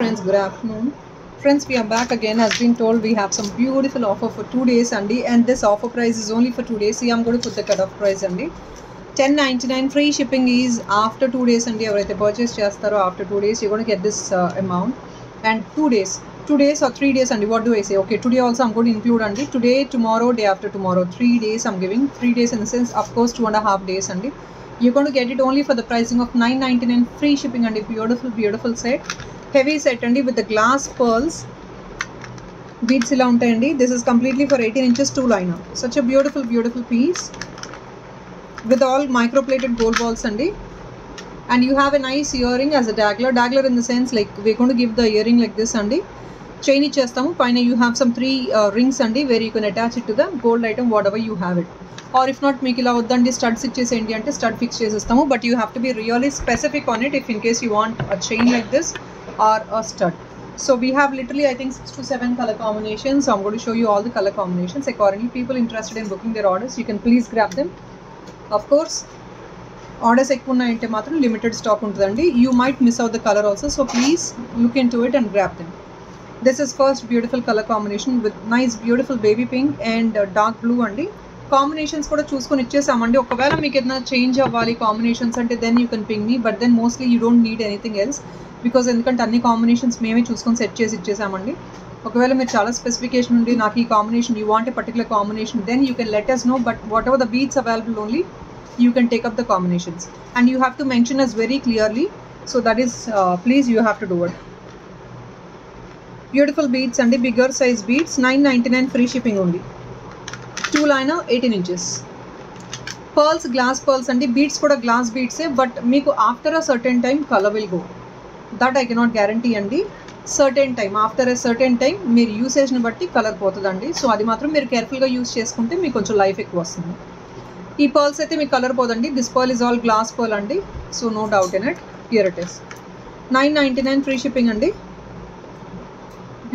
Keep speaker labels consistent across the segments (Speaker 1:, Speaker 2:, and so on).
Speaker 1: friends, good afternoon. Friends, we are back again. As been told, we have some beautiful offer for 2 days Andy, and this offer price is only for 2 days. See, I'm going to put the cutoff price Andy. $10.99 free shipping is after 2 days Andy. Everything purchase chestaro after 2 days you're going to get this amount, and 2 days or 3 days Andy. What do I say? Okay, today also I'm going to include Andy. Today, tomorrow, day after tomorrow, 3 days I'm giving. 3 days in the sense, of course, 2.5 days Andy. You're going to get it only for the pricing of $9.99 free shipping and a beautiful set, heavy set and with the glass pearls beads ila untayandi. This is completely for 18 inches 2 liner. Such a beautiful piece with all microplated gold balls andi, and you have a nice earring as a dagger in the sense like we're going to give the earring like this andi. Chain ichestamu paina you have some 3 rings andi where you can attach it to the gold item whatever you have it. Or if not, మీకు ఇలా వద్దండి studs ఇచ్చేసేయండి అంటే stud fix చేసేస్తాము, but you have to be really specific on it if in case you want a chain like this or a stud. So we have literally I think 6 to 7 color combinations. So I'm going to show you all the color combinations. Accordingly, people interested in booking their orders, you can please grab them. Of course, orders ఎక్కువ ఉన్నాయంటే మాత్రం limited stock ఉంటుందండి. You might miss out the color also, so please look into it and grab them. This is first beautiful color combination with nice beautiful baby pink and dark blue అండి. Combinations కూడా చూసుకొని ఇచ్చేసామండి. ఒకవేళ మీకు ఏదైనా change అవ్వాలి combinations అంటే then you can ping me, but then mostly you don't need anything else because ఎందుకంటే అన్ని కాంబినేషన్స్ మేమే చూసుకొని సెట్ చేసి ఇచ్చేసామండి. ఒకవేళ మీరు చాలా స్పెసిఫికేషన్ ఉండి నాకు ఈ combination you want a particular combination then you can let us know, but whatever the beads available only you can take up the combinations and you have to mention us very clearly, so that is please you have to do it. Beautiful beads and the bigger size beads, $9.99 free shipping only. 2 liner 18 inches pearls, glass pearls and the beads kuda glass beads but meeku after a certain time color will go, that I cannot guarantee andi. Certain time, after a certain time meer usage ni batti color potadandi, so adi matram meer careful ga use cheskunte meeku konచెం life ఎక్కువ వస్తుంది. ఈ pearls అయితే మీకు colour పోదండి. This pearl is all glass pearl అండి, so no doubt in it. Here it is, $9.99 free shipping అండి.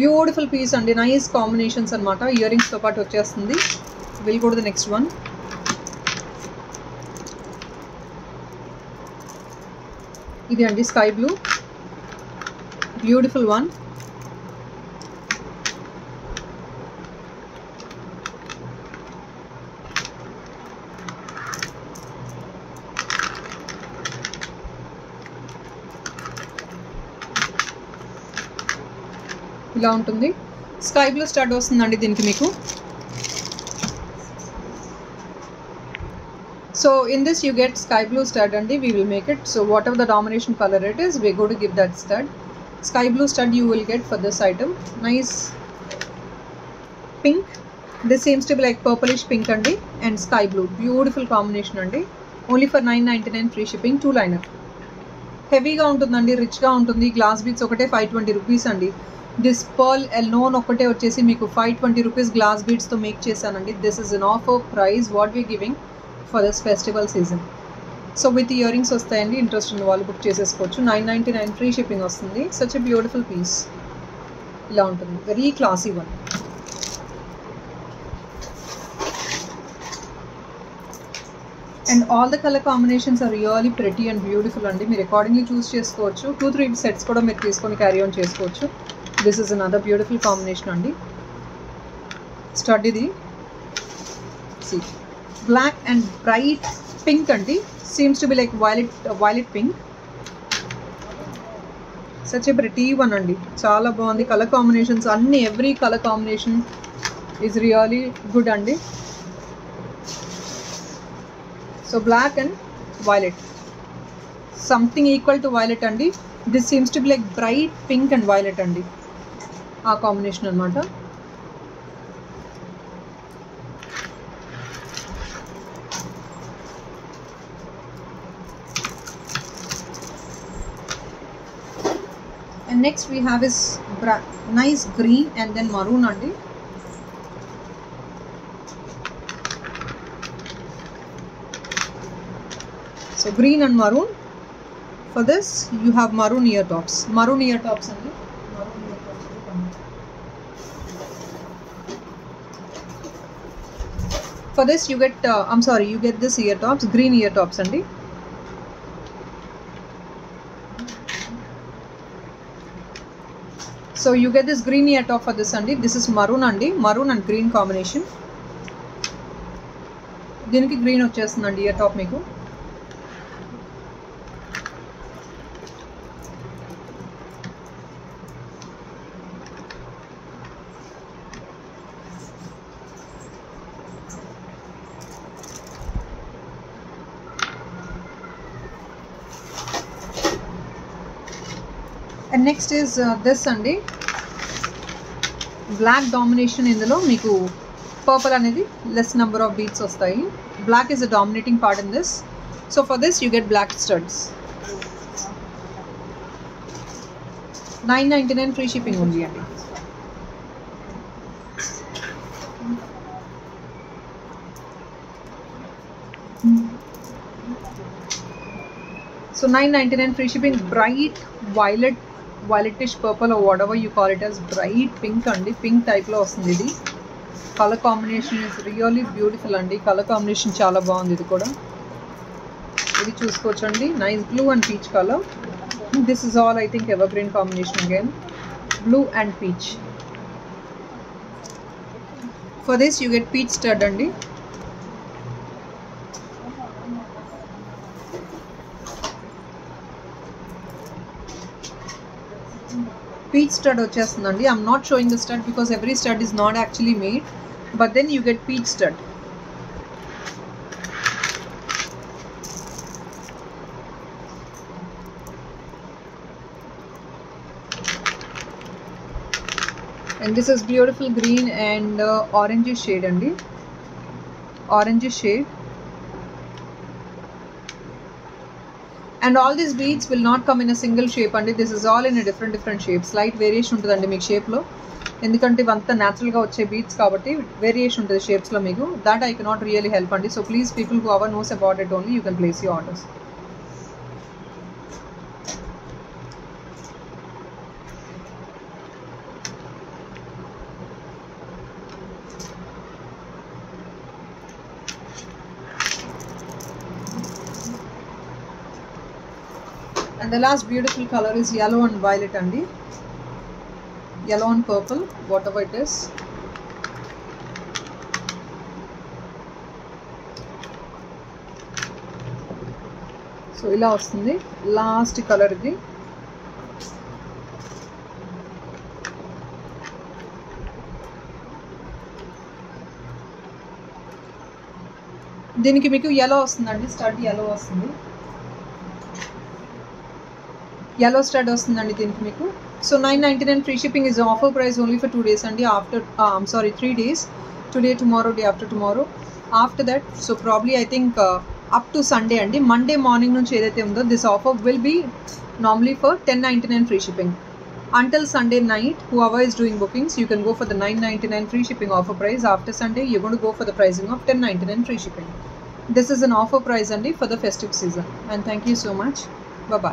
Speaker 1: Beautiful piece అండి, nice combinations అనమాట. ఇయర్ రింగ్స్తో పాటు వచ్చేస్తుంది. Will go to the next one. ఇది అండి స్కై బ్లూ, బ్యూటిఫుల్ వన్. ఇలా ఉంటుంది. స్కై బ్లూ స్టడ్ వస్తుందండి దీనికి మీకు. So in this you get sky blue stud అండి. We will make it, so whatever the domination colour it is we go to give that stud. Sky blue stud you will get for this item. Nice pink, this seems to be like purplish pink అండి and sky blue, beautiful combination అండి. Only for $9.99 free shipping. 2 liner హెవీగా ఉంటుందండి, రిచ్గా ఉంటుంది. Glass beads ఒకటే $520 అండి. This pearl ఎల్నోన్ ఒకటే వచ్చేసి మీకు $520 గ్లాస్ బీడ్స్తో మేక్ చేశానండి. This is an offer price what we giving for this festival season. So with earrings వస్తాయండి. ఇంట్రెస్ట్ ఉన్న వాళ్ళు బుక్ చేసేసుకోవచ్చు. $9.99 ఫ్రీ షిప్పింగ్ వస్తుంది. Such a beautiful piece. ఇలా ఉంటుంది, very classy one. And all the colour combinations are really pretty and beautiful అండి. మీరు accordingly చూస్ చేసుకోవచ్చు. 2-3 సెట్స్ కూడా మీరు తీసుకొని క్యారీ ఆన్ చేసుకోవచ్చు. This is another beautiful combination అండి. స్టడ్ ఇది బ్లాక్ అండ్ బ్రైట్ పింక్ అండి. Seems to be like violet pink. Such a pretty one అండి, చాలా బాగుంది. కలర్ కాంబినేషన్స్ అన్ని every colour combination is really good అండి. So black and violet, something equal to violet అండి. This seems to be like bright pink and violet అండి, ఆ combination అనమాట. And next we have is nice green and then maroon andi. So green and maroon. For this you have maroon ear tops andi. Maroon ear tops. For this you get you get this ear tops, green ear tops andi. So you get this green ear top for this అండి. This is maroon అండి, maroon and green combination. దీనికి green వచ్చేస్తుందండి ear top మీకు. And next is this అండి, black domination. ఇందులో మీకు purple అనేది less number of beads వస్తాయి. Black is the dominating part in this. So for this you get black studs. 999 free shipping ఉంది అండి. So 999 free shipping. Bright violetish purple or whatever you call it as, bright pink అండి, pink టైప్లో వస్తుంది. ఇది colour combination is really beautiful అండి. Colour combination చాలా బాగుంది. ఇది కూడా ఇది చూసుకోవచ్చు అండి. Nice blue and peach colour. This is all I think ever green combination again, blue and peach. For this you get peach stud అండి. Peach stud వచ్చేస్తుందండి. I'm not showing the stud because every stud is not actually made, but then you get peach stud. And this is beautiful green and orange shade andi, orange shade. And all these beads will not come in a single shape అండి. This is all in different shapes. Slight variation ఉంటుందండి మీకు షేప్లో, ఎందుకంటే ఇవంతా న్యాచురల్గా వచ్చే beads కాబట్టి variation ఉంటుంది షేప్స్లో మీకు. That I cannot really help అండి. So please people who our knows about it only you can place your orders. And the last beautiful color is yellow and violet andi, yellow and purple, whatever it is. So ila vastundi last color idi. దీనికి మీకు yellow వస్తుందండి, stud yellow వస్తుంది, yellow stud వస్తుందండి దీనికి మీకు. So 999 free shipping is offer price only for 2 days అండి. after 3 days, today, tomorrow, day after tomorrow. after that, so probably I think up to Sunday అండి, Monday morning నుంచి ఏదైతే ఉందో this offer will be normally for 1099 free shipping until Sunday night. Whoever is doing bookings, you can go for the 999 free shipping offer price. after Sunday you're going to go for the pricing of 1099 free shipping. This is an offer price అండి for the festive season. And thank you so much. Bye bye.